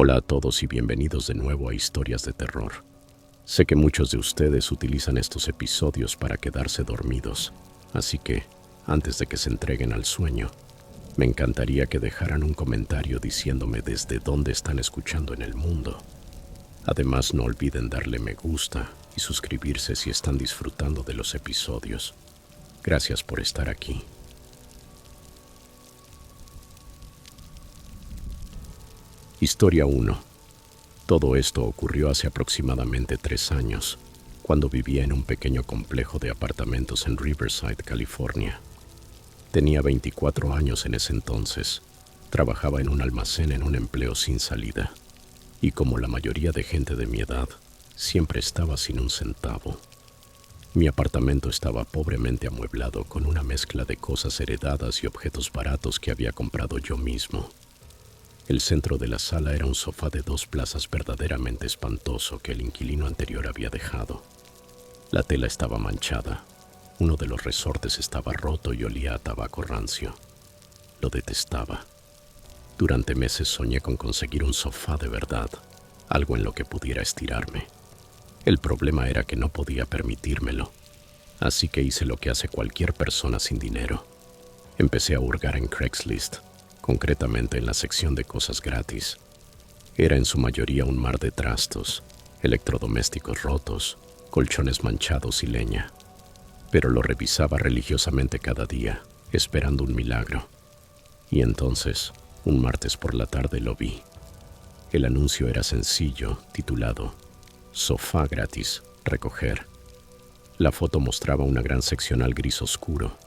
Hola a todos y bienvenidos de nuevo a Historias de Terror. Sé que muchos de ustedes utilizan estos episodios para quedarse dormidos, así que, antes de que se entreguen al sueño, me encantaría que dejaran un comentario diciéndome desde dónde están escuchando en el mundo. Además, no olviden darle me gusta y suscribirse si están disfrutando de los episodios. Gracias por estar aquí. Historia 1. Todo esto ocurrió hace aproximadamente 3 años, cuando vivía en un pequeño complejo de apartamentos en Riverside, California. Tenía 24 años en ese entonces, trabajaba en un almacén en un empleo sin salida, y como la mayoría de gente de mi edad, siempre estaba sin un centavo. Mi apartamento estaba pobremente amueblado con una mezcla de cosas heredadas y objetos baratos que había comprado yo mismo. El centro de la sala era un sofá de 2 plazas verdaderamente espantoso que el inquilino anterior había dejado. La tela estaba manchada, uno de los resortes estaba roto y olía a tabaco rancio. Lo detestaba. Durante meses soñé con conseguir un sofá de verdad, algo en lo que pudiera estirarme. El problema era que no podía permitírmelo, así que hice lo que hace cualquier persona sin dinero. Empecé a hurgar en Craigslist, concretamente en la sección de cosas gratis. Era en su mayoría un mar de trastos, electrodomésticos rotos, colchones manchados y leña. Pero lo revisaba religiosamente cada día, esperando un milagro. Y entonces, un martes por la tarde lo vi. El anuncio era sencillo, titulado Sofá gratis, recoger. La foto mostraba una gran seccional gris oscuro.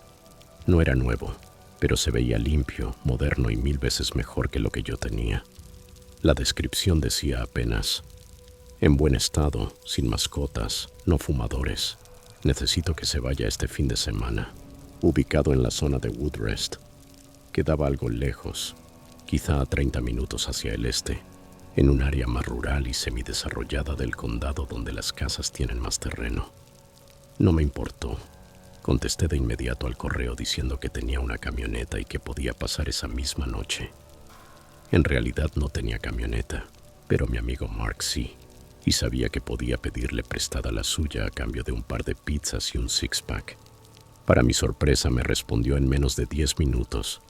No era nuevo, pero se veía limpio, moderno y 1000 veces mejor que lo que yo tenía. La descripción decía apenas: en buen estado, sin mascotas, no fumadores. Necesito que se vaya este fin de semana. Ubicado en la zona de Woodrest. Quedaba algo lejos, quizá a 30 minutos hacia el este, en un área más rural y semidesarrollada del condado donde las casas tienen más terreno. No me importó. Contesté de inmediato al correo diciendo que tenía una camioneta y que podía pasar esa misma noche. En realidad no tenía camioneta, pero mi amigo Mark sí, y sabía que podía pedirle prestada la suya a cambio de un par de pizzas y un six-pack. Para mi sorpresa me respondió en menos de 10 minutos.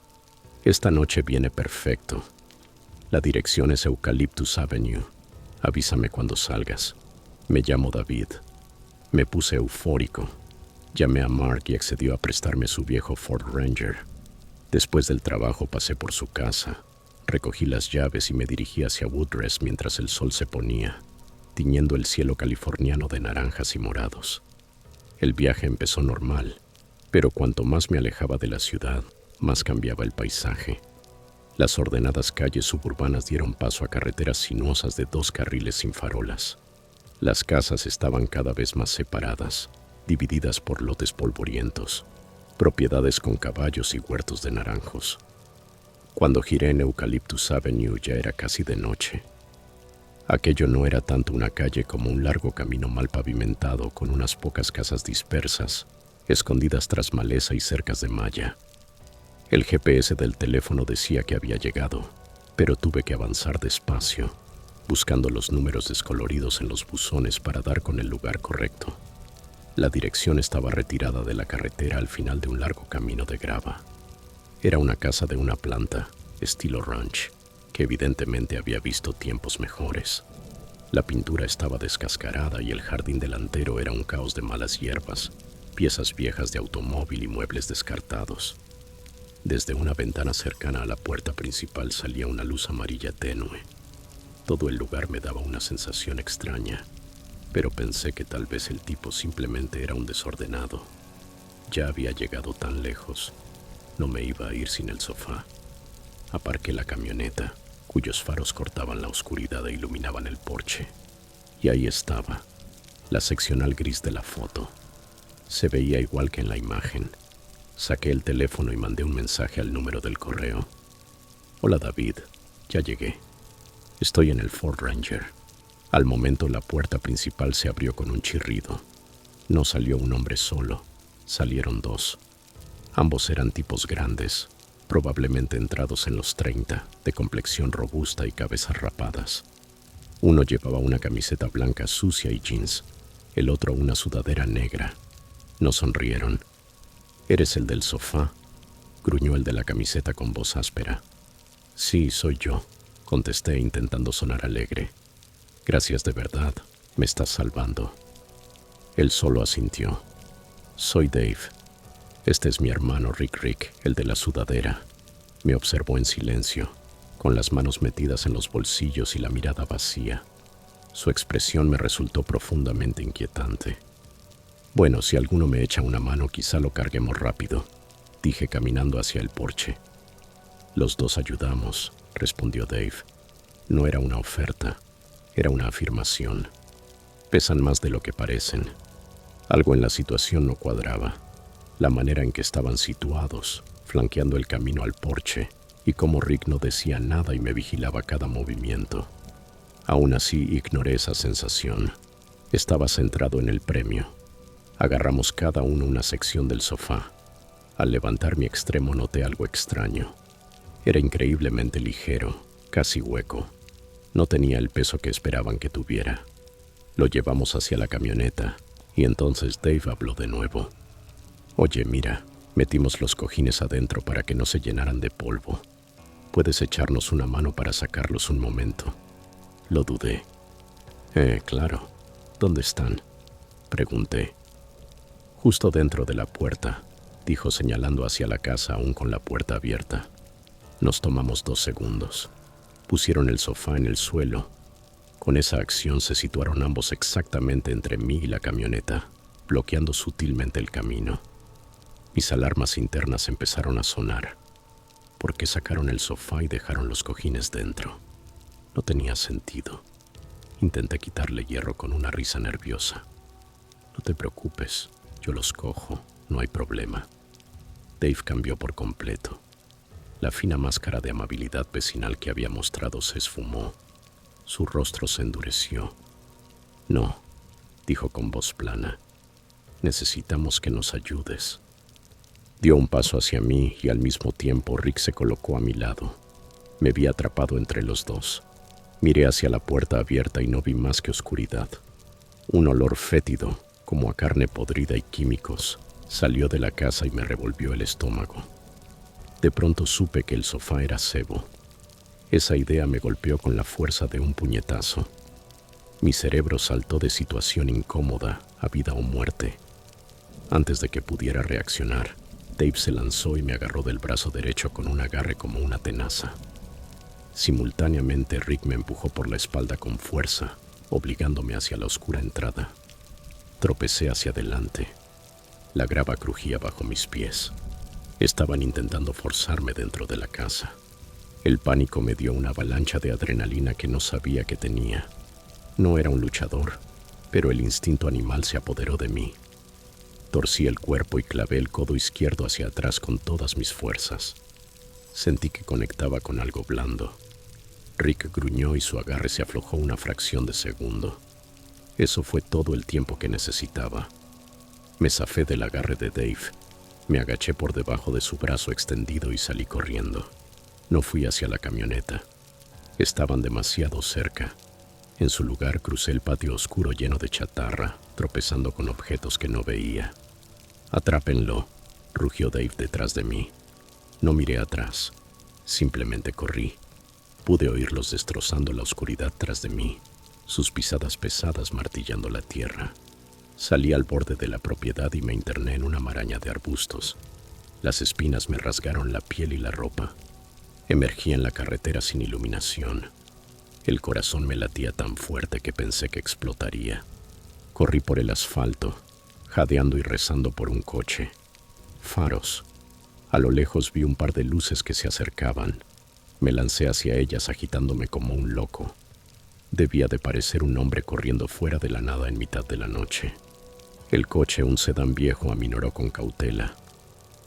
Esta noche viene perfecto. La dirección es Eucalyptus Avenue. Avísame cuando salgas. Me llamo David. Me puse eufórico. Llamé a Mark y accedió a prestarme su viejo Ford Ranger. Después del trabajo pasé por su casa, recogí las llaves y me dirigí hacia Woodrest mientras el sol se ponía, tiñendo el cielo californiano de naranjas y morados. El viaje empezó normal, pero cuanto más me alejaba de la ciudad, más cambiaba el paisaje. Las ordenadas calles suburbanas dieron paso a carreteras sinuosas de 2 carriles sin farolas. Las casas estaban cada vez más separadas, divididas por lotes polvorientos, propiedades con caballos y huertos de naranjos. Cuando giré en Eucalyptus Avenue ya era casi de noche. Aquello no era tanto una calle como un largo camino mal pavimentado con unas pocas casas dispersas, escondidas tras maleza y cercas de malla. El GPS del teléfono decía que había llegado, pero tuve que avanzar despacio, buscando los números descoloridos en los buzones para dar con el lugar correcto. La dirección estaba retirada de la carretera al final de un largo camino de grava. Era una casa de una planta, estilo ranch, que evidentemente había visto tiempos mejores. La pintura estaba descascarada y el jardín delantero era un caos de malas hierbas, piezas viejas de automóvil y muebles descartados. Desde una ventana cercana a la puerta principal salía una luz amarilla tenue. Todo el lugar me daba una sensación extraña, pero pensé que tal vez el tipo simplemente era un desordenado. Ya había llegado tan lejos, no me iba a ir sin el sofá. Aparqué la camioneta, cuyos faros cortaban la oscuridad e iluminaban el porche. Y ahí estaba, la seccional gris de la foto. Se veía igual que en la imagen. Saqué el teléfono y mandé un mensaje al número del correo. Hola David, ya llegué. Estoy en el Ford Ranger. Al momento la puerta principal se abrió con un chirrido. No salió un hombre solo, salieron 2. Ambos eran tipos grandes, probablemente entrados en los 30, de complexión robusta y cabezas rapadas. Uno llevaba una camiseta blanca sucia y jeans, el otro una sudadera negra. No sonrieron. «¿Eres el del sofá?», gruñó el de la camiseta con voz áspera. «Sí, soy yo», contesté intentando sonar alegre. «Gracias de verdad, me estás salvando». Él solo asintió. «Soy Dave. Este es mi hermano Rick, el de la sudadera». Me observó en silencio, con las manos metidas en los bolsillos y la mirada vacía. Su expresión me resultó profundamente inquietante. «Bueno, si alguno me echa una mano, quizá lo carguemos rápido», dije caminando hacia el porche. «Los dos ayudamos», respondió Dave. No era una oferta, era una afirmación. Pesan más de lo que parecen. Algo en la situación no cuadraba. La manera en que estaban situados, flanqueando el camino al porche, y cómo Rick no decía nada y me vigilaba cada movimiento. Aún así, ignoré esa sensación. Estaba centrado en el premio. Agarramos cada uno una sección del sofá. Al levantar mi extremo noté algo extraño. Era increíblemente ligero, casi hueco. No tenía el peso que esperaban que tuviera. Lo llevamos hacia la camioneta, y entonces Dave habló de nuevo. «Oye, mira, metimos los cojines adentro para que no se llenaran de polvo. ¿Puedes echarnos una mano para sacarlos un momento?» Lo dudé. Claro. ¿Dónde están?», pregunté. «Justo dentro de la puerta», dijo señalando hacia la casa aún con la puerta abierta. Nos tomamos 2 segundos. Pusieron el sofá en el suelo. Con esa acción se situaron ambos exactamente entre mí y la camioneta, bloqueando sutilmente el camino. Mis alarmas internas empezaron a sonar. ¿Por qué sacaron el sofá y dejaron los cojines dentro? No tenía sentido. Intenté quitarle hierro con una risa nerviosa. «No te preocupes, yo los cojo, no hay problema». Dave cambió por completo. La fina máscara de amabilidad vecinal que había mostrado se esfumó. Su rostro se endureció. «No», dijo con voz plana. «Necesitamos que nos ayudes». Dio un paso hacia mí y al mismo tiempo Rick se colocó a mi lado. Me vi atrapado entre los dos. Miré hacia la puerta abierta y no vi más que oscuridad. Un olor fétido, como a carne podrida y químicos, salió de la casa y me revolvió el estómago. De pronto supe que el sofá era cebo. Esa idea me golpeó con la fuerza de un puñetazo. Mi cerebro saltó de situación incómoda a vida o muerte. Antes de que pudiera reaccionar, Dave se lanzó y me agarró del brazo derecho con un agarre como una tenaza. Simultáneamente, Rick me empujó por la espalda con fuerza, obligándome hacia la oscura entrada. Tropecé hacia adelante. La grava crujía bajo mis pies. Estaban intentando forzarme dentro de la casa. El pánico me dio una avalancha de adrenalina que no sabía que tenía. No era un luchador, pero el instinto animal se apoderó de mí. Torcí el cuerpo y clavé el codo izquierdo hacia atrás con todas mis fuerzas. Sentí que conectaba con algo blando. Rick gruñó y su agarre se aflojó una fracción de segundo. Eso fue todo el tiempo que necesitaba. Me zafé del agarre de Dave. Me agaché por debajo de su brazo extendido y salí corriendo. No fui hacia la camioneta. Estaban demasiado cerca. En su lugar crucé el patio oscuro lleno de chatarra, tropezando con objetos que no veía. «Atrápenlo», rugió Dave detrás de mí. No miré atrás. Simplemente corrí. Pude oírlos destrozando la oscuridad tras de mí, sus pisadas pesadas martillando la tierra. Salí al borde de la propiedad y me interné en una maraña de arbustos. Las espinas me rasgaron la piel y la ropa. Emergí en la carretera sin iluminación. El corazón me latía tan fuerte que pensé que explotaría. Corrí por el asfalto, jadeando y rezando por un coche. Faros. A lo lejos vi un par de luces que se acercaban. Me lancé hacia ellas agitándome como un loco. Debía de parecer un hombre corriendo fuera de la nada en mitad de la noche. El coche, un sedán viejo, aminoró con cautela.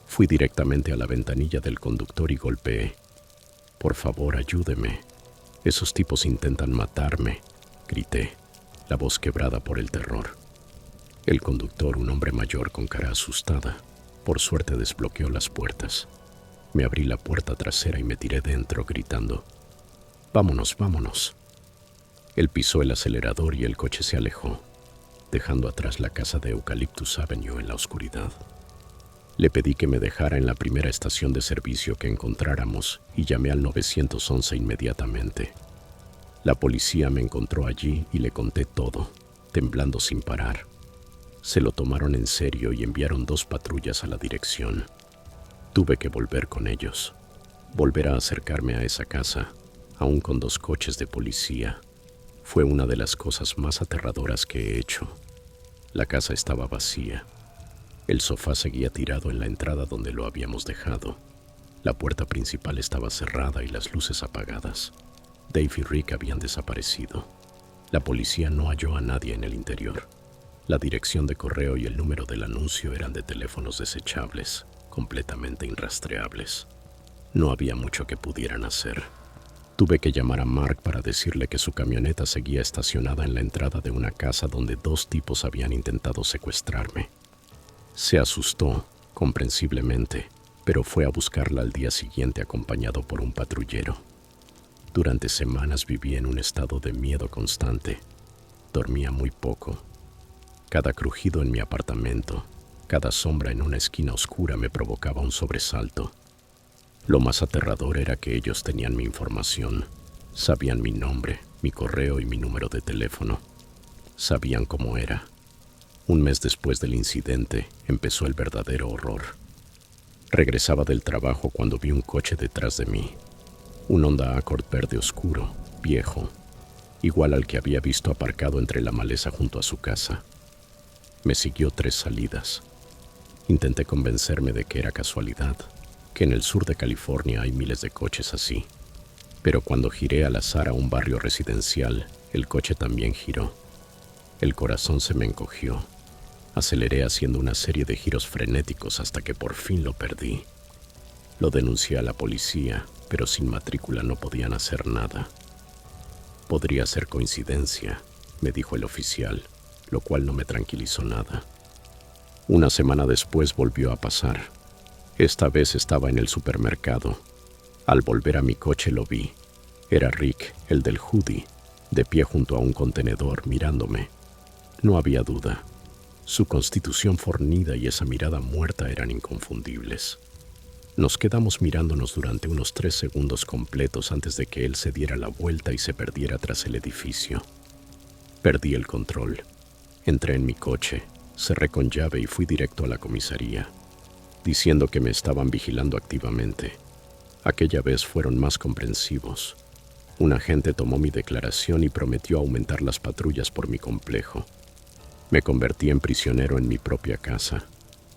Fui directamente a la ventanilla del conductor y golpeé. «Por favor, ayúdeme. Esos tipos intentan matarme», grité, la voz quebrada por el terror. El conductor, un hombre mayor con cara asustada, por suerte desbloqueó las puertas. Me abrí la puerta trasera y me tiré dentro gritando: «¡Vámonos, vámonos!». Él pisó el acelerador y el coche se alejó, dejando atrás la casa de Eucalyptus Avenue en la oscuridad. Le pedí que me dejara en la primera estación de servicio que encontráramos y llamé al 911 inmediatamente. La policía me encontró allí y le conté todo, temblando sin parar. Se lo tomaron en serio y enviaron 2 patrullas a la dirección. Tuve que volver con ellos, volver a acercarme a esa casa, aún con 2 coches de policía. Fue una de las cosas más aterradoras que he hecho. La casa estaba vacía. El sofá seguía tirado en la entrada donde lo habíamos dejado. La puerta principal estaba cerrada y las luces apagadas. Dave y Rick habían desaparecido. La policía no halló a nadie en el interior. La dirección de correo y el número del anuncio eran de teléfonos desechables, completamente irrastreables. No había mucho que pudieran hacer. Tuve que llamar a Mark para decirle que su camioneta seguía estacionada en la entrada de una casa donde 2 tipos habían intentado secuestrarme. Se asustó, comprensiblemente, pero fue a buscarla al día siguiente acompañado por un patrullero. Durante semanas viví en un estado de miedo constante. Dormía muy poco. Cada crujido en mi apartamento, cada sombra en una esquina oscura me provocaba un sobresalto. Lo más aterrador era que ellos tenían mi información. Sabían mi nombre, mi correo y mi número de teléfono. Sabían cómo era. Un mes después del incidente, empezó el verdadero horror. Regresaba del trabajo cuando vi un coche detrás de mí. Un Honda Accord verde oscuro, viejo, igual al que había visto aparcado entre la maleza junto a su casa. Me siguió 3 salidas. Intenté convencerme de que era casualidad, que en el sur de California hay miles de coches así. Pero cuando giré al azar a un barrio residencial, el coche también giró. El corazón se me encogió. Aceleré haciendo una serie de giros frenéticos hasta que por fin lo perdí. Lo denuncié a la policía, pero sin matrícula no podían hacer nada. «Podría ser coincidencia», me dijo el oficial, lo cual no me tranquilizó nada. Una semana después volvió a pasar. Esta vez estaba en el supermercado. Al volver a mi coche lo vi. Era Rick, el del hoodie, de pie junto a un contenedor mirándome. No había duda. Su constitución fornida y esa mirada muerta eran inconfundibles. Nos quedamos mirándonos durante unos 3 segundos completos antes de que él se diera la vuelta y se perdiera tras el edificio. Perdí el control. Entré en mi coche, cerré con llave y fui directo a la comisaría, diciendo que me estaban vigilando activamente. Aquella vez fueron más comprensivos. Un agente tomó mi declaración y prometió aumentar las patrullas por mi complejo. Me convertí en prisionero en mi propia casa.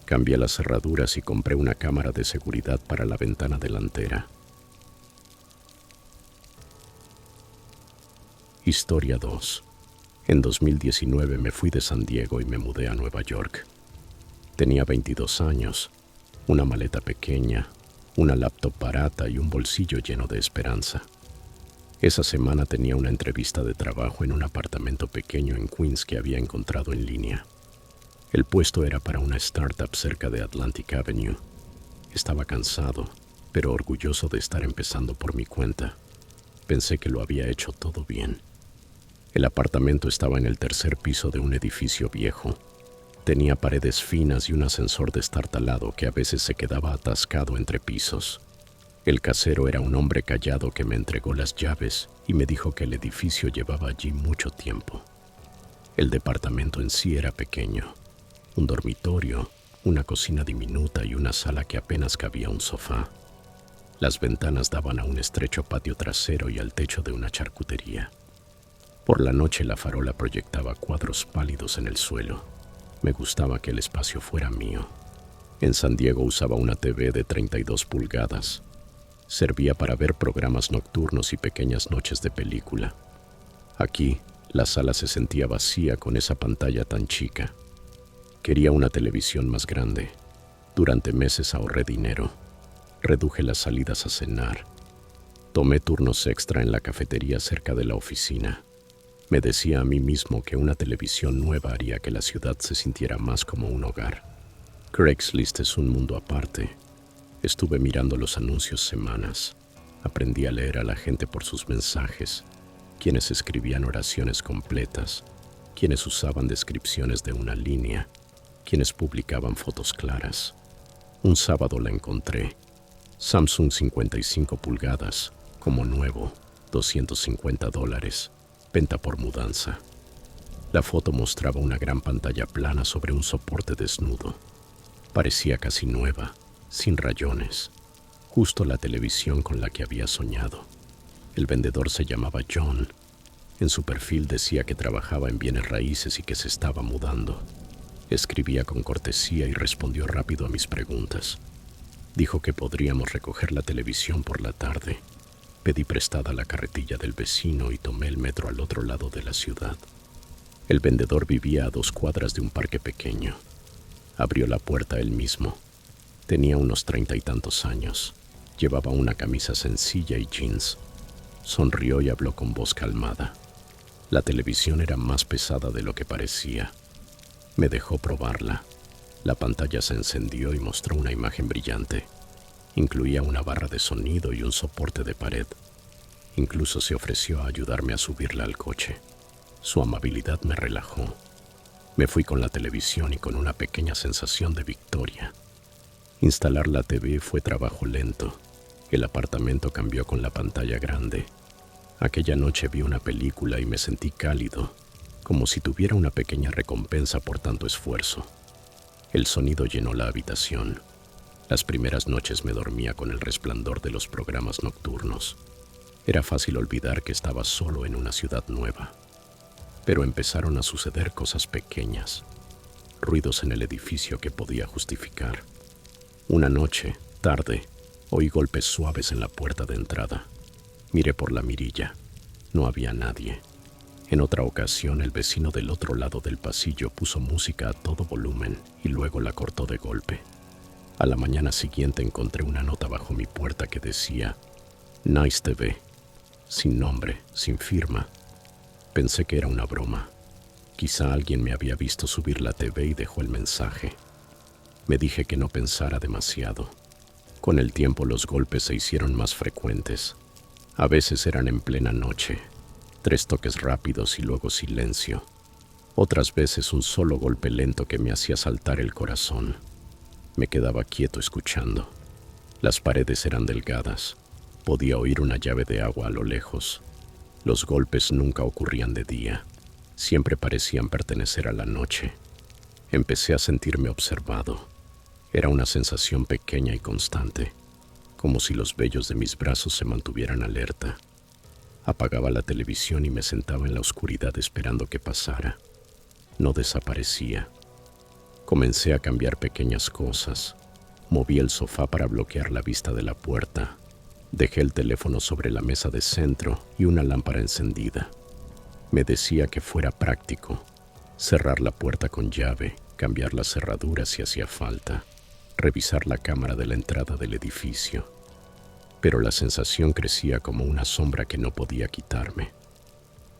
Cambié las cerraduras y compré una cámara de seguridad para la ventana delantera. Historia 2. En 2019 me fui de San Diego y me mudé a Nueva York. Tenía 22 años, una maleta pequeña, una laptop barata y un bolsillo lleno de esperanza. Esa semana tenía una entrevista de trabajo en un apartamento pequeño en Queens que había encontrado en línea. El puesto era para una startup cerca de Atlantic Avenue. Estaba cansado, pero orgulloso de estar empezando por mi cuenta. Pensé que lo había hecho todo bien. El apartamento estaba en el 3er piso de un edificio viejo. Tenía paredes finas y un ascensor destartalado que a veces se quedaba atascado entre pisos. El casero era un hombre callado que me entregó las llaves y me dijo que el edificio llevaba allí mucho tiempo. El departamento en sí era pequeño. Un dormitorio, una cocina diminuta y una sala que apenas cabía un sofá. Las ventanas daban a un estrecho patio trasero y al techo de una charcutería. Por la noche la farola proyectaba cuadros pálidos en el suelo. Me gustaba que el espacio fuera mío. En San Diego usaba una TV de 32 pulgadas. Servía para ver programas nocturnos y pequeñas noches de película. Aquí, la sala se sentía vacía con esa pantalla tan chica. Quería una televisión más grande. Durante meses ahorré dinero. Reduje las salidas a cenar. Tomé turnos extra en la cafetería cerca de la oficina. Me decía a mí mismo que una televisión nueva haría que la ciudad se sintiera más como un hogar. Craigslist es un mundo aparte. Estuve mirando los anuncios semanas. Aprendí a leer a la gente por sus mensajes, quienes escribían oraciones completas, quienes usaban descripciones de una línea, quienes publicaban fotos claras. Un sábado la encontré. Samsung 55 pulgadas, como nuevo, $250, venta por mudanza. La foto mostraba una gran pantalla plana sobre un soporte desnudo. Parecía casi nueva, sin rayones, justo la televisión con la que había soñado. El vendedor se llamaba John. En su perfil decía que trabajaba en bienes raíces y que se estaba mudando. Escribía con cortesía y respondió rápido a mis preguntas. Dijo que podríamos recoger la televisión por la tarde. Pedí prestada la carretilla del vecino y tomé el metro al otro lado de la ciudad. El vendedor vivía a 2 cuadras de un parque pequeño. Abrió la puerta él mismo. Tenía unos 30 y tantos años. Llevaba una camisa sencilla y jeans. Sonrió y habló con voz calmada. La televisión era más pesada de lo que parecía. Me dejó probarla. La pantalla se encendió y mostró una imagen brillante. Incluía una barra de sonido y un soporte de pared. Incluso se ofreció a ayudarme a subirla al coche. Su amabilidad me relajó. Me fui con la televisión y con una pequeña sensación de victoria. Instalar la TV fue trabajo lento. El apartamento cambió con la pantalla grande. Aquella noche vi una película y me sentí cálido, como si tuviera una pequeña recompensa por tanto esfuerzo. El sonido llenó la habitación. Las primeras noches me dormía con el resplandor de los programas nocturnos. Era fácil olvidar que estaba solo en una ciudad nueva. Pero empezaron a suceder cosas pequeñas, ruidos en el edificio que podía justificar. Una noche, tarde, oí golpes suaves en la puerta de entrada. Miré por la mirilla. No había nadie. En otra ocasión, el vecino del otro lado del pasillo puso música a todo volumen y luego la cortó de golpe. A la mañana siguiente encontré una nota bajo mi puerta que decía Nice TV, sin nombre, sin firma. Pensé que era una broma. Quizá alguien me había visto subir la TV y dejó el mensaje. Me dije que no pensara demasiado. Con el tiempo los golpes se hicieron más frecuentes. A veces eran en plena noche, 3 toques rápidos y luego silencio. Otras veces un solo golpe lento que me hacía saltar el corazón. Me quedaba quieto escuchando. Las paredes eran delgadas. Podía oír una llave de agua a lo lejos. Los golpes nunca ocurrían de día. Siempre parecían pertenecer a la noche. Empecé a sentirme observado. Era una sensación pequeña y constante, como si los vellos de mis brazos se mantuvieran alerta. Apagaba la televisión y me sentaba en la oscuridad esperando que pasara. No desaparecía. Comencé a cambiar pequeñas cosas. Moví el sofá para bloquear la vista de la puerta. Dejé el teléfono sobre la mesa de centro y una lámpara encendida. Me decía que fuera práctico. Cerrar la puerta con llave, cambiar las cerraduras si hacía falta, revisar la cámara de la entrada del edificio. Pero la sensación crecía como una sombra que no podía quitarme.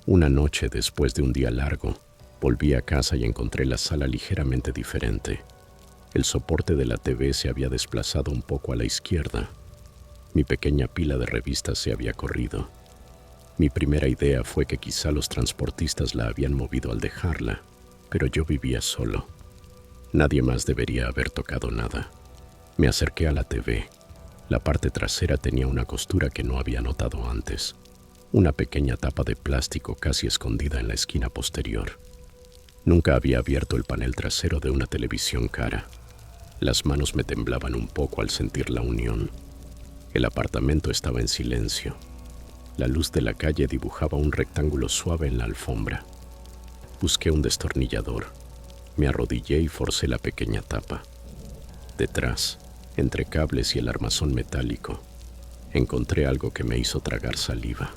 Una noche, después de un día largo, volví a casa y encontré la sala ligeramente diferente. El soporte de la TV se había desplazado un poco a la izquierda. Mi pequeña pila de revistas se había corrido. Mi primera idea fue que quizá los transportistas la habían movido al dejarla, pero yo vivía solo. Nadie más debería haber tocado nada. Me acerqué a la TV. La parte trasera tenía una costura que no había notado antes. Una pequeña tapa de plástico casi escondida en la esquina posterior. Nunca había abierto el panel trasero de una televisión cara. Las manos me temblaban un poco al sentir la unión. El apartamento estaba en silencio. La luz de la calle dibujaba un rectángulo suave en la alfombra. Busqué un destornillador. Me arrodillé y forcé la pequeña tapa. Detrás, entre cables y el armazón metálico, encontré algo que me hizo tragar saliva.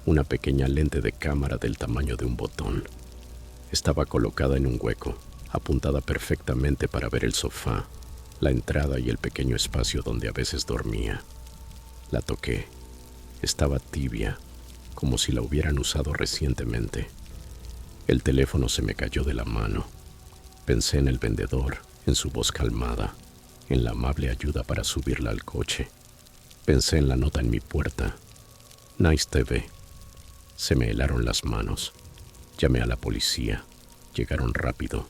Una pequeña lente de cámara del tamaño de un botón. Estaba colocada en un hueco, apuntada perfectamente para ver el sofá, la entrada y el pequeño espacio donde a veces dormía. La toqué. Estaba tibia, como si la hubieran usado recientemente. El teléfono se me cayó de la mano. Pensé en el vendedor, en su voz calmada. en la amable ayuda para subirla al coche. Pensé en la nota en mi puerta. Nice TV. Se me helaron las manos. Llamé a la policía. Llegaron rápido.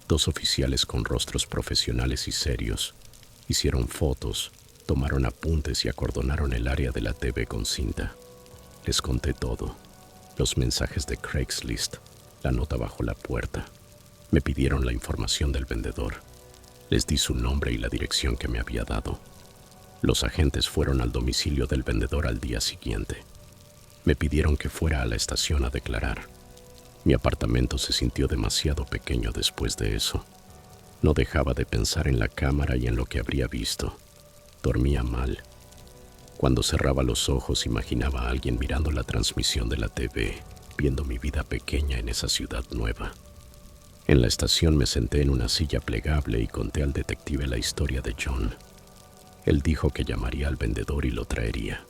2 oficiales con rostros profesionales y serios. Hicieron fotos, tomaron apuntes y acordonaron el área de la TV con cinta. Les conté todo. Los mensajes de Craigslist, la nota bajo la puerta. Me pidieron la información del vendedor. Les di su nombre y la dirección que me había dado. Los agentes fueron al domicilio del vendedor al día siguiente. Me pidieron que fuera a la estación a declarar. Mi apartamento se sintió demasiado pequeño después de eso. No dejaba de pensar en la cámara y en lo que habría visto. Dormía mal. Cuando cerraba los ojos imaginaba a alguien mirando la transmisión de la TV, viendo mi vida pequeña en esa ciudad nueva. En la estación me senté en una silla plegable y conté al detective la historia de John. Él dijo que llamaría al vendedor y lo traería.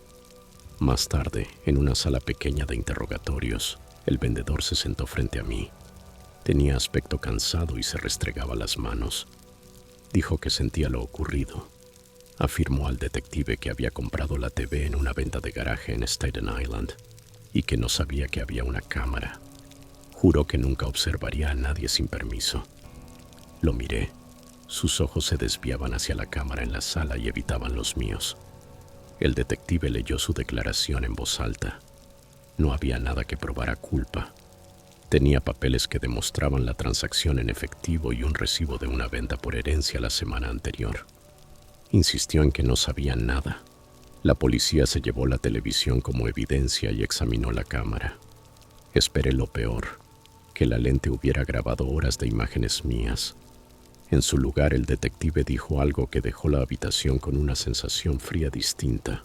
Más tarde, en una sala pequeña de interrogatorios, el vendedor se sentó frente a mí. Tenía aspecto cansado y se restregaba las manos. Dijo que sentía lo ocurrido. Afirmó al detective que había comprado la TV en una venta de garaje en Staten Island y que no sabía que había una cámara. Juró que nunca observaría a nadie sin permiso. Lo miré. Sus ojos se desviaban hacia la cámara en la sala y evitaban los míos. El detective leyó su declaración en voz alta. No había nada que probara culpa. Tenía papeles que demostraban la transacción en efectivo y un recibo de una venta por herencia la semana anterior. Insistió en que no sabía nada. La policía se llevó la televisión como evidencia y examinó la cámara. Esperé lo peor, que la lente hubiera grabado horas de imágenes mías. En su lugar, el detective dijo algo que dejó la habitación con una sensación fría distinta.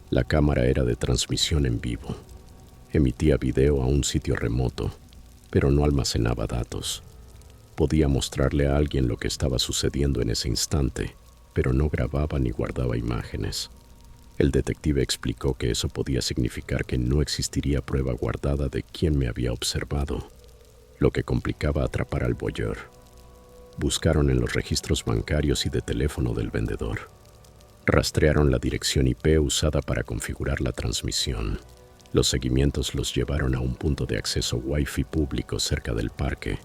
La cámara era de transmisión en vivo. Emitía video a un sitio remoto, pero no almacenaba datos. Podía mostrarle a alguien lo que estaba sucediendo en ese instante, pero no grababa ni guardaba imágenes. El detective explicó que eso podía significar que no existiría prueba guardada de quién me había observado, lo que complicaba atrapar al voyeur. Buscaron en los registros bancarios y de teléfono del vendedor. Rastrearon la dirección IP usada para configurar la transmisión. Los seguimientos los llevaron a un punto de acceso Wi-Fi público cerca del parque,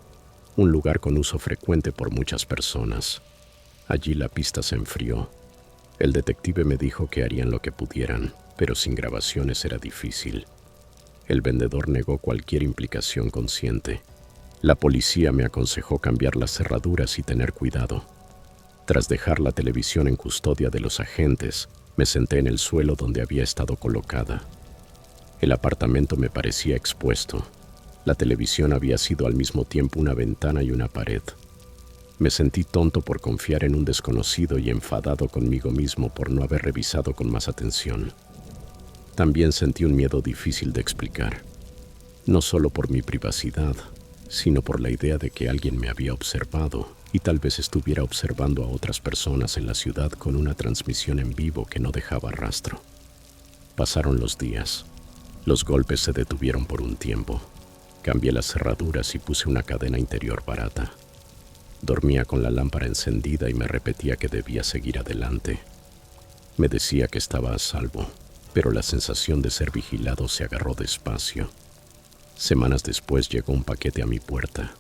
un lugar con uso frecuente por muchas personas. Allí la pista se enfrió. El detective me dijo que harían lo que pudieran, pero sin grabaciones era difícil. El vendedor negó cualquier implicación consciente. La policía me aconsejó cambiar las cerraduras y tener cuidado. Tras dejar la televisión en custodia de los agentes, me senté en el suelo donde había estado colocada. El apartamento me parecía expuesto. La televisión había sido al mismo tiempo una ventana y una pared. Me sentí tonto por confiar en un desconocido y enfadado conmigo mismo por no haber revisado con más atención. También sentí un miedo difícil de explicar, no solo por mi privacidad, sino por la idea de que alguien me había observado y tal vez estuviera observando a otras personas en la ciudad con una transmisión en vivo que no dejaba rastro. Pasaron los días. Los golpes se detuvieron por un tiempo. Cambié las cerraduras y puse una cadena interior barata. Dormía con la lámpara encendida y me repetía que debía seguir adelante. Me decía que estaba a salvo, pero la sensación de ser vigilado se agarró despacio. Semanas después llegó un paquete a mi puerta.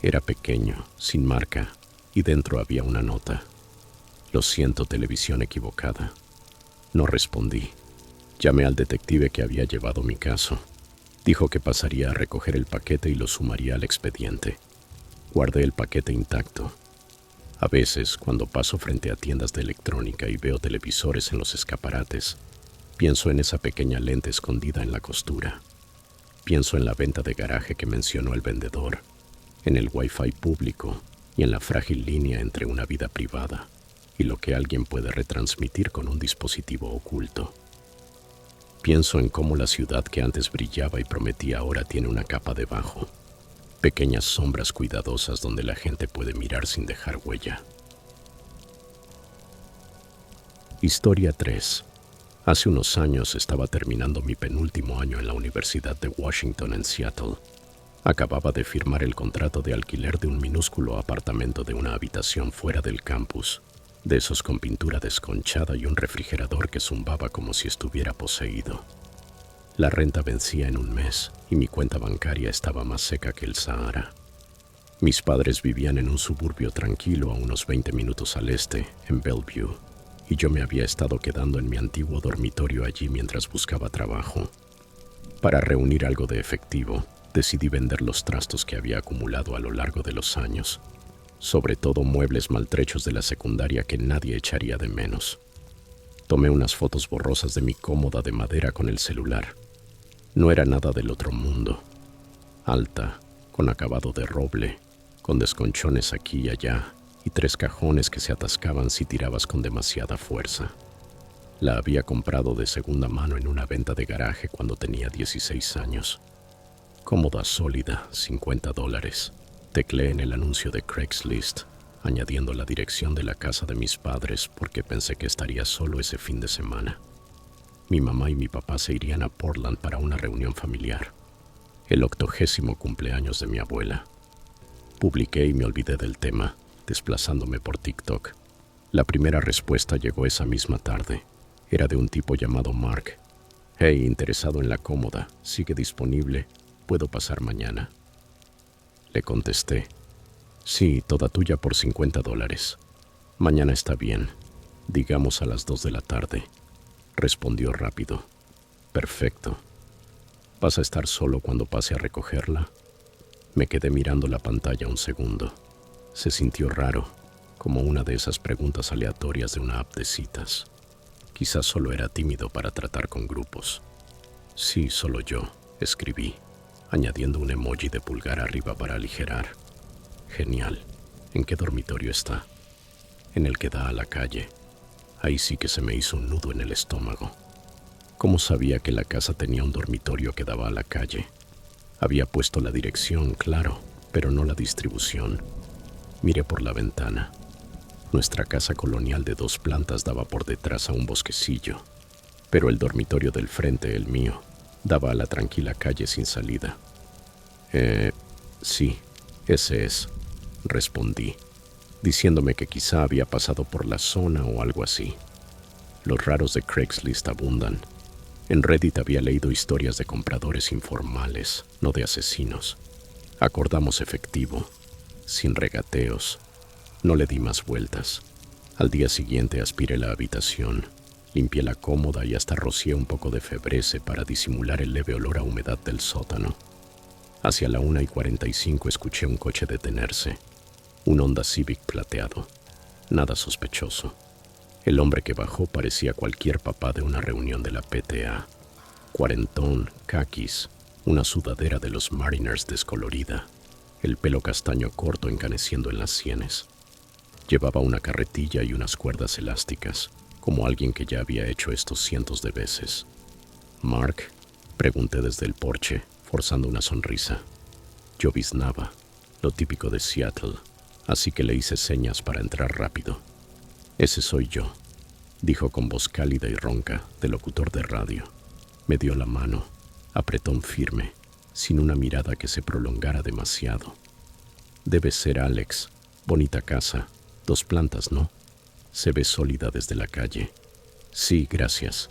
Era pequeño, sin marca, y dentro había una nota. Lo siento, televisión equivocada. No respondí. Llamé al detective que había llevado mi caso. Dijo que pasaría a recoger el paquete y lo sumaría al expediente. Guardé el paquete intacto. A veces, cuando paso frente a tiendas de electrónica y veo televisores en los escaparates, pienso en esa pequeña lente escondida en la costura. Pienso en la venta de garaje que mencionó el vendedor, en el Wi-Fi público y en la frágil línea entre una vida privada y lo que alguien puede retransmitir con un dispositivo oculto. Pienso en cómo la ciudad que antes brillaba y prometía ahora tiene una capa debajo, pequeñas sombras cuidadosas donde la gente puede mirar sin dejar huella. Historia 3. Hace unos años estaba terminando mi penúltimo año en la Universidad de Washington en Seattle. Acababa de firmar el contrato de alquiler de un minúsculo apartamento de una habitación fuera del campus. de esos con pintura desconchada y un refrigerador que zumbaba como si estuviera poseído. La renta vencía en un mes y mi cuenta bancaria estaba más seca que el Sahara. Mis padres vivían en un suburbio tranquilo a unos 20 minutos al este, en Bellevue, y yo me había estado quedando en mi antiguo dormitorio allí mientras buscaba trabajo. Para reunir algo de efectivo, decidí vender los trastos que había acumulado a lo largo de los años, sobre todo muebles maltrechos de la secundaria que nadie echaría de menos. Tomé unas fotos borrosas de mi cómoda de madera con el celular. No era nada del otro mundo. Alta, con acabado de roble, con desconchones aquí y allá, y 3 cajones que se atascaban si tirabas con demasiada fuerza. La había comprado de segunda mano en una venta de garaje cuando tenía 16 años. Cómoda sólida, $50. Tecleé en el anuncio de Craigslist, añadiendo la dirección de la casa de mis padres porque pensé que estaría solo ese fin de semana. Mi mamá y mi papá se irían a Portland para una reunión familiar, el 80º cumpleaños de mi abuela. Publiqué y me olvidé del tema, desplazándome por TikTok. La primera respuesta llegó esa misma tarde. Era de un tipo llamado Mark. Hey, interesado en la cómoda, sigue disponible, ¿puedo pasar mañana? Le contesté. Sí, toda tuya por $50. Mañana está bien, digamos a las 2 de la tarde. Respondió rápido. Perfecto. ¿Vas a estar solo cuando pase a recogerla? Me quedé mirando la pantalla un segundo. Se sintió raro, como una de esas preguntas aleatorias de una app de citas. Quizás solo era tímido para tratar con grupos. Sí, solo yo, escribí, añadiendo un emoji de pulgar arriba para aligerar. Genial. ¿En qué dormitorio está? En el que da a la calle. Ahí sí que se me hizo un nudo en el estómago. ¿Cómo sabía que la casa tenía un dormitorio que daba a la calle? Había puesto la dirección, claro, pero no la distribución. Miré por la ventana. Nuestra casa colonial de 2 plantas daba por detrás a un bosquecillo, pero el dormitorio del frente, el mío, daba a la tranquila calle sin salida. Sí, ese es, respondí, diciéndome que quizá había pasado por la zona o algo así. Los raros de Craigslist abundan. En Reddit había leído historias de compradores informales, no de asesinos. Acordamos efectivo, sin regateos. No le di más vueltas. Al día siguiente aspiré la habitación, limpié la cómoda y hasta rocié un poco de febreze para disimular el leve olor a humedad del sótano. Hacia la 1:45 escuché un coche detenerse, un Honda Civic plateado. Nada sospechoso. El hombre que bajó parecía cualquier papá de una reunión de la PTA. Cuarentón, caquis, una sudadera de los Mariners descolorida, el pelo castaño corto encaneciendo en las sienes. Llevaba una carretilla y unas cuerdas elásticas, como alguien que ya había hecho esto cientos de veces. «¿Mark?», pregunté desde el porche, forzando una sonrisa. Lloviznaba, lo típico de Seattle, así que le hice señas para entrar rápido. «Ese soy yo», dijo con voz cálida y ronca, de locutor de radio. Me dio la mano, apretón firme, sin una mirada que se prolongara demasiado. «Debe ser Alex. Bonita casa. 2 plantas, ¿no? Se ve sólida desde la calle». «Sí, gracias».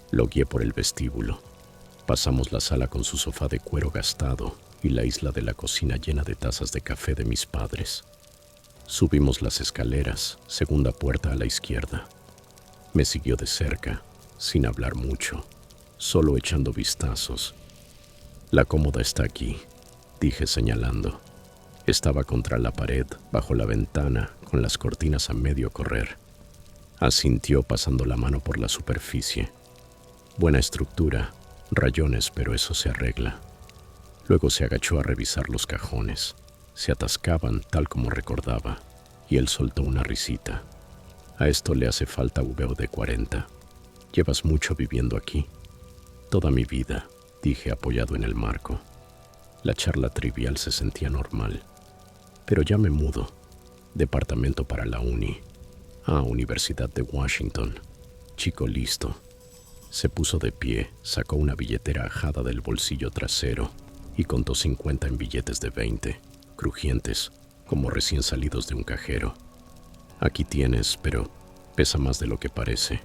Lo guié por el vestíbulo. Pasamos la sala con su sofá de cuero gastado y la isla de la cocina llena de tazas de café de mis padres. Subimos las escaleras, segunda puerta a la izquierda. Me siguió de cerca, sin hablar mucho, solo echando vistazos. «La cómoda está aquí», dije señalando. Estaba contra la pared, bajo la ventana, con las cortinas a medio correr. Asintió pasando la mano por la superficie. «Buena estructura, rayones, pero eso se arregla». Luego se agachó a revisar los cajones. Se atascaban tal como recordaba, y él soltó una risita. «A esto le hace falta VD40. ¿Llevas mucho viviendo aquí?» «Toda mi vida», dije apoyado en el marco. La charla trivial se sentía normal. «Pero ya me mudo. Departamento para la uni. Universidad de Washington. Chico listo». Se puso de pie, sacó una billetera ajada del bolsillo trasero y contó 50 en billetes de 20, crujientes, como recién salidos de un cajero. «Aquí tienes, pero Pesa más de lo que parece.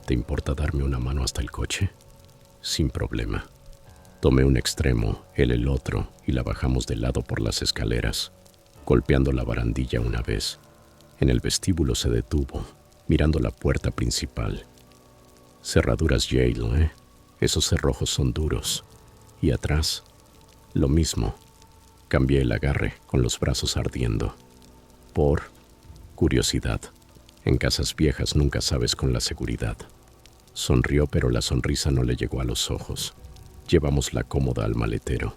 ¿Te importa darme una mano hasta el coche? Sin problema. Tomé un extremo, él el otro, y la bajamos de lado por las escaleras, golpeando la barandilla una vez. En el vestíbulo se detuvo, mirando la puerta principal. Cerraduras Yale, ¿eh? Esos cerrojos son duros. Y atrás, lo mismo. Cambié el agarre, con los brazos ardiendo. Por curiosidad. En casas viejas nunca sabes con la seguridad. Sonrió, pero la sonrisa no le llegó a los ojos. Llevamos la cómoda al maletero.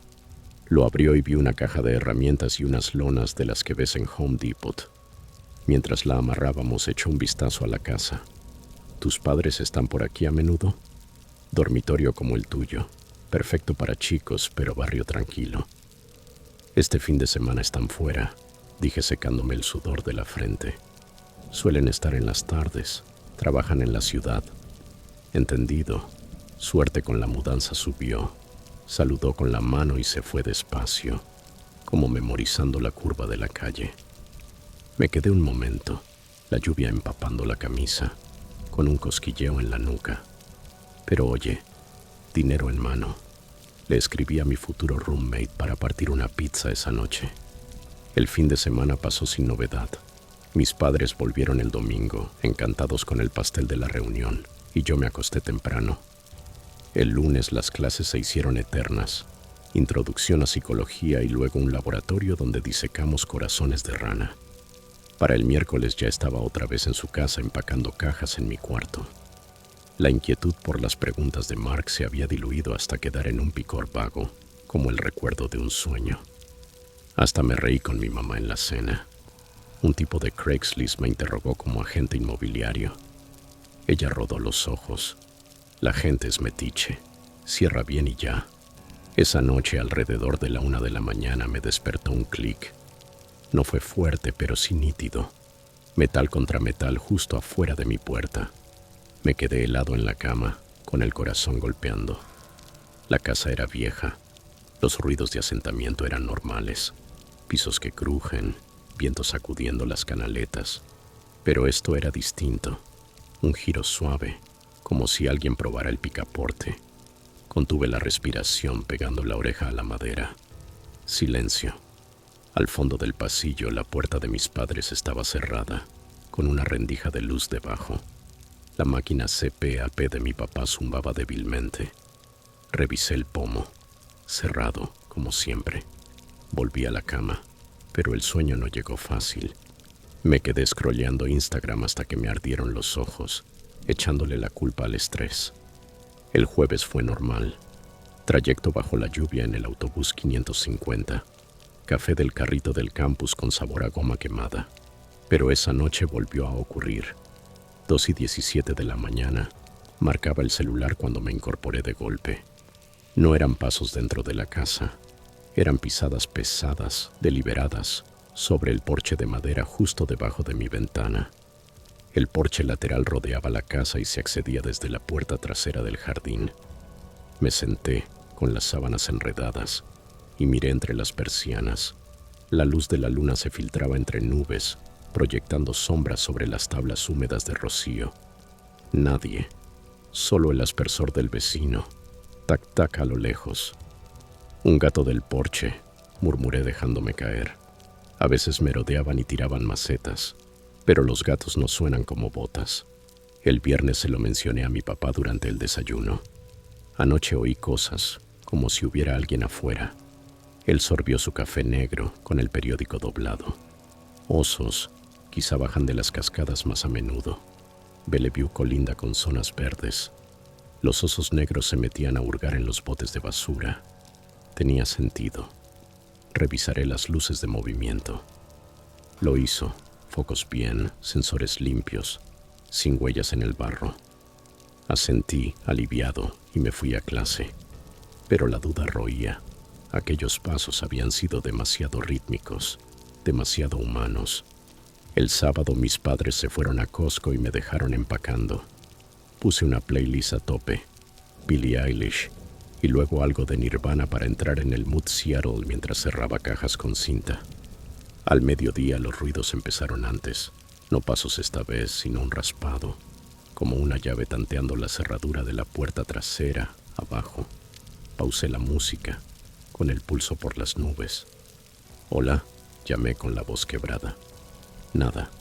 Lo abrió y vi una caja de herramientas y unas lonas de las que ves en Home Depot. Mientras la amarrábamos, echó un vistazo a la casa. ¿Tus padres están por aquí a menudo? Dormitorio como el tuyo. Perfecto para chicos, pero barrio tranquilo. Este fin de semana están fuera, dije secándome el sudor de la frente. Suelen estar en las tardes. Trabajan en la ciudad. Entendido. Suerte con la mudanza subió. Saludó con la mano y se fue despacio, como memorizando la curva de la calle. Me quedé un momento, la lluvia empapando la camisa, con un cosquilleo en la nuca. Pero oye, dinero en mano. Le escribí a mi futuro roommate para partir una pizza esa noche. El fin de semana pasó sin novedad. Mis padres volvieron el domingo, encantados con el pastel de la reunión, y yo me acosté temprano. El lunes las clases se hicieron eternas. Introducción a psicología y luego un laboratorio donde disecamos corazones de rana. Para el miércoles ya estaba otra vez en su casa empacando cajas en mi cuarto. La inquietud por las preguntas de Mark se había diluido hasta quedar en un picor vago, como el recuerdo de un sueño. Hasta me reí con mi mamá en la cena. Un tipo de Craigslist me interrogó como agente inmobiliario. Ella rodó los ojos. La gente es metiche. Cierra bien y ya. Esa noche, alrededor de la 1 de la mañana, me despertó un clic. No fue fuerte, pero sí nítido. Metal contra metal justo afuera de mi puerta. Me quedé helado en la cama, con el corazón golpeando. La casa era vieja. Los ruidos de asentamiento eran normales. Pisos que crujen, viento sacudiendo las canaletas. Pero esto era distinto. Un giro suave, como si alguien probara el picaporte. Contuve la respiración pegando la oreja a la madera. Silencio. Al fondo del pasillo, la puerta de mis padres estaba cerrada, con una rendija de luz debajo. La máquina CPAP de mi papá zumbaba débilmente. Revisé el pomo. Cerrado, como siempre. Volví a la cama, pero el sueño no llegó fácil. Me quedé scrolleando Instagram hasta que me ardieron los ojos, echándole la culpa al estrés. El jueves fue normal. Trayecto bajo la lluvia en el autobús 550. Café del carrito del campus con sabor a goma quemada. Pero esa noche volvió a ocurrir. 2:17 de la mañana. Marcaba el celular cuando me incorporé de golpe. No eran pasos dentro de la casa. Eran pisadas pesadas, deliberadas, sobre el porche de madera justo debajo de mi ventana. El porche lateral rodeaba la casa y se accedía desde la puerta trasera del jardín. Me senté, con las sábanas enredadas, y miré entre las persianas. La luz de la luna se filtraba entre nubes, proyectando sombras sobre las tablas húmedas de rocío. Nadie, solo el aspersor del vecino. Tac-tac a lo lejos. Un gato del porche, murmuré dejándome caer. A veces merodeaban y tiraban macetas, pero los gatos no suenan como botas. El viernes se lo mencioné a mi papá durante el desayuno. Anoche oí cosas, como si hubiera alguien afuera. Él sorbió su café negro con el periódico doblado. Osos, quizá bajan de las cascadas más a menudo. Bellevue colinda con zonas verdes. Los osos negros se metían a hurgar en los botes de basura. Tenía sentido. Revisaré las luces de movimiento. Lo hizo. Focos bien, sensores limpios, sin huellas en el barro. Asentí, aliviado, y me fui a clase. Pero la duda roía. Aquellos pasos habían sido demasiado rítmicos, demasiado humanos. El sábado mis padres se fueron a Costco y me dejaron empacando. Puse una playlist a tope, Billie Eilish, y luego algo de Nirvana para entrar en el mood Seattle mientras cerraba cajas con cinta. Al mediodía los ruidos empezaron antes. No pasos esta vez, sino un raspado, como una llave tanteando la cerradura de la puerta trasera, abajo. Pausé la música, con el pulso por las nubes. «Hola», llamé con la voz quebrada. Nada.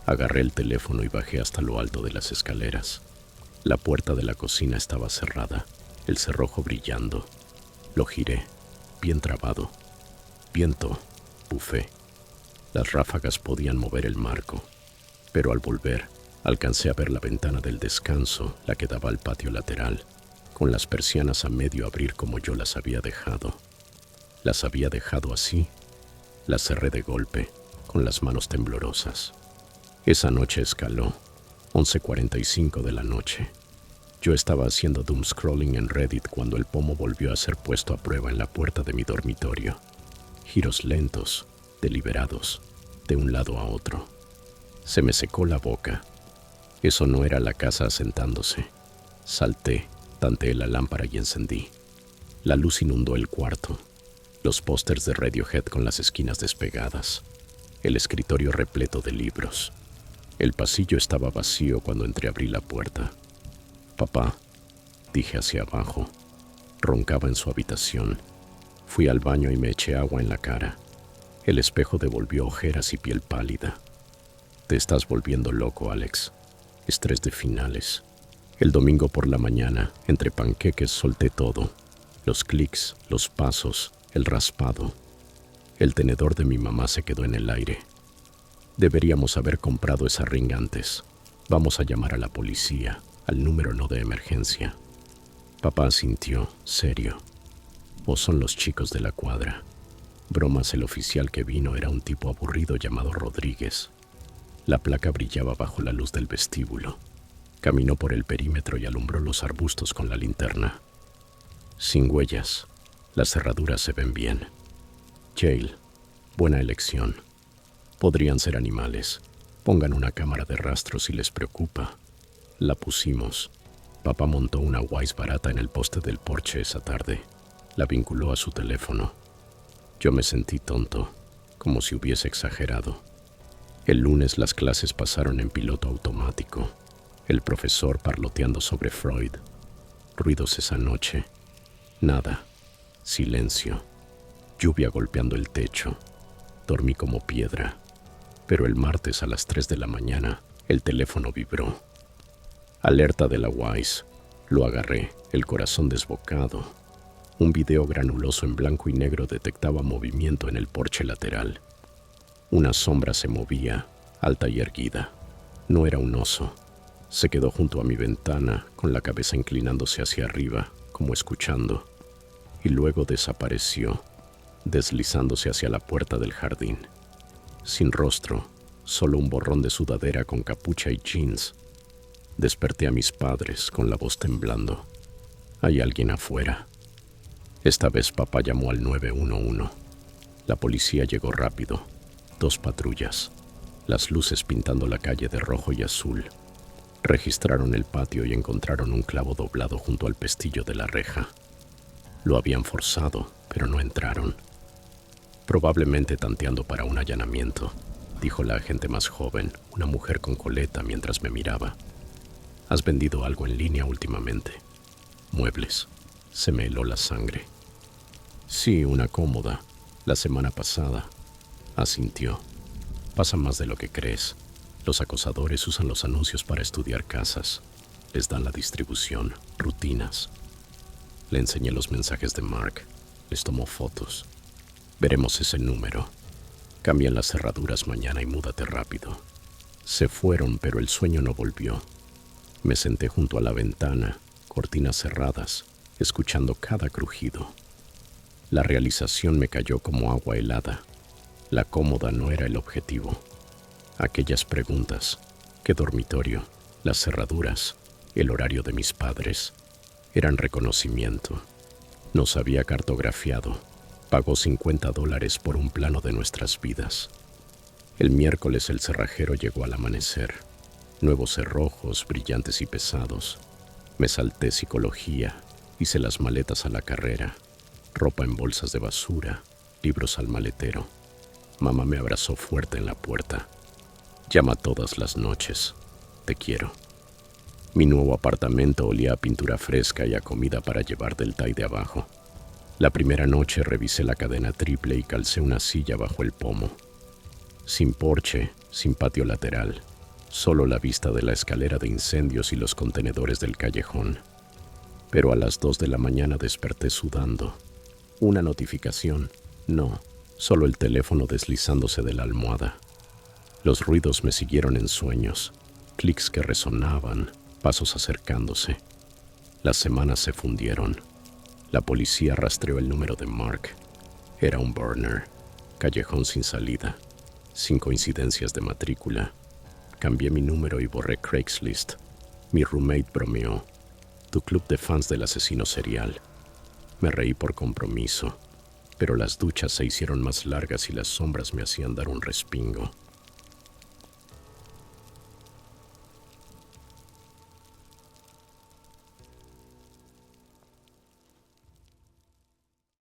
Agarré el teléfono y bajé hasta lo alto de las escaleras. La puerta de la cocina estaba cerrada, el cerrojo brillando. Lo giré, bien trabado. Viento, bufé. Las ráfagas podían mover el marco, pero al volver, alcancé a ver la ventana del descanso, la que daba al patio lateral, con las persianas a medio abrir como yo las había dejado. Las había dejado así. Las cerré de golpe, con las manos temblorosas. Esa noche escaló, 11:45 de la noche. Yo estaba haciendo doom scrolling en Reddit cuando el pomo volvió a ser puesto a prueba en la puerta de mi dormitorio. Giros lentos, deliberados, de un lado a otro. Se me secó la boca. Eso no era la casa asentándose. Salté, tanteé la lámpara y encendí. La luz inundó el cuarto. Los pósters de Radiohead con las esquinas despegadas. El escritorio repleto de libros. El pasillo estaba vacío cuando entreabrí la puerta. «Papá», dije hacia abajo. Roncaba en su habitación. Fui al baño y me eché agua en la cara. El espejo devolvió ojeras y piel pálida. «Te estás volviendo loco, Alex. Estrés de finales». El domingo por la mañana, entre panqueques, solté todo. Los clics, los pasos, el raspado. El tenedor de mi mamá se quedó en el aire. Deberíamos haber comprado esa ring antes. Vamos a llamar a la policía, al número no de emergencia. Papá asintió, serio. ¿O son los chicos de la cuadra? Bromas, el oficial que vino era un tipo aburrido llamado Rodríguez. La placa brillaba bajo la luz del vestíbulo. Caminó por el perímetro y alumbró los arbustos con la linterna. Sin huellas. Las cerraduras se ven bien. Jail. Buena elección. Podrían ser animales. Pongan una cámara de rastro si les preocupa. La pusimos. Papá montó una Wise barata en el poste del porche esa tarde. La vinculó a su teléfono. Yo me sentí tonto, como si hubiese exagerado. El lunes las clases pasaron en piloto automático. El profesor parloteando sobre Freud. Ruidos esa noche. Nada. Silencio. Lluvia golpeando el techo. Dormí como piedra. Pero el martes a las 3 de la mañana, el teléfono vibró. Alerta de la Wise. Lo agarré, el corazón desbocado. Un video granuloso en blanco y negro detectaba movimiento en el porche lateral. Una sombra se movía, alta y erguida. No era un oso. Se quedó junto a mi ventana, con la cabeza inclinándose hacia arriba, como escuchando. Y luego desapareció, deslizándose hacia la puerta del jardín. Sin rostro, solo un borrón de sudadera con capucha y jeans. Desperté a mis padres con la voz temblando. «Hay alguien afuera». Esta vez papá llamó al 911. La policía llegó rápido. 2 patrullas. Las luces pintando la calle de rojo y azul. Registraron el patio y encontraron un clavo doblado junto al pestillo de la reja. Lo habían forzado, pero no entraron. «Probablemente tanteando para un allanamiento», dijo la agente más joven, una mujer con coleta, mientras me miraba. «¿Has vendido algo en línea últimamente?» «Muebles». Se me heló la sangre. «Sí, una cómoda. La semana pasada». Asintió. «Pasa más de lo que crees. Los acosadores usan los anuncios para estudiar casas. Les dan la distribución, rutinas». Le enseñé los mensajes de Mark. Les tomó fotos. «Veremos ese número. Cambian las cerraduras mañana y múdate rápido». Se fueron, pero el sueño no volvió. Me senté junto a la ventana, cortinas cerradas, escuchando cada crujido. La realización me cayó como agua helada. La cómoda no era el objetivo. Aquellas preguntas, ¿qué dormitorio?, las cerraduras, el horario de mis padres, eran reconocimiento. Nos había cartografiado. Pagó $50 por un plano de nuestras vidas. El miércoles el cerrajero llegó al amanecer. Nuevos cerrojos, brillantes y pesados. Me salté psicología, hice las maletas a la carrera, ropa en bolsas de basura, libros al maletero. Mamá me abrazó fuerte en la puerta. Llama todas las noches. Te quiero. Mi nuevo apartamento olía a pintura fresca y a comida para llevar del TAI de abajo. La primera noche revisé la cadena triple y calcé una silla bajo el pomo. Sin porche, sin patio lateral, solo la vista de la escalera de incendios y los contenedores del callejón. Pero a las 2 de la mañana desperté sudando. Una notificación. No, solo el teléfono deslizándose de la almohada. Los ruidos me siguieron en sueños, clics que resonaban, pasos acercándose. Las semanas se fundieron. La policía rastreó el número de Mark. Era un burner, callejón sin salida, sin coincidencias de matrícula. Cambié mi número y borré Craigslist. Mi roommate bromeó. Tu club de fans del asesino serial. Me reí por compromiso, pero las duchas se hicieron más largas y las sombras me hacían dar un respingo.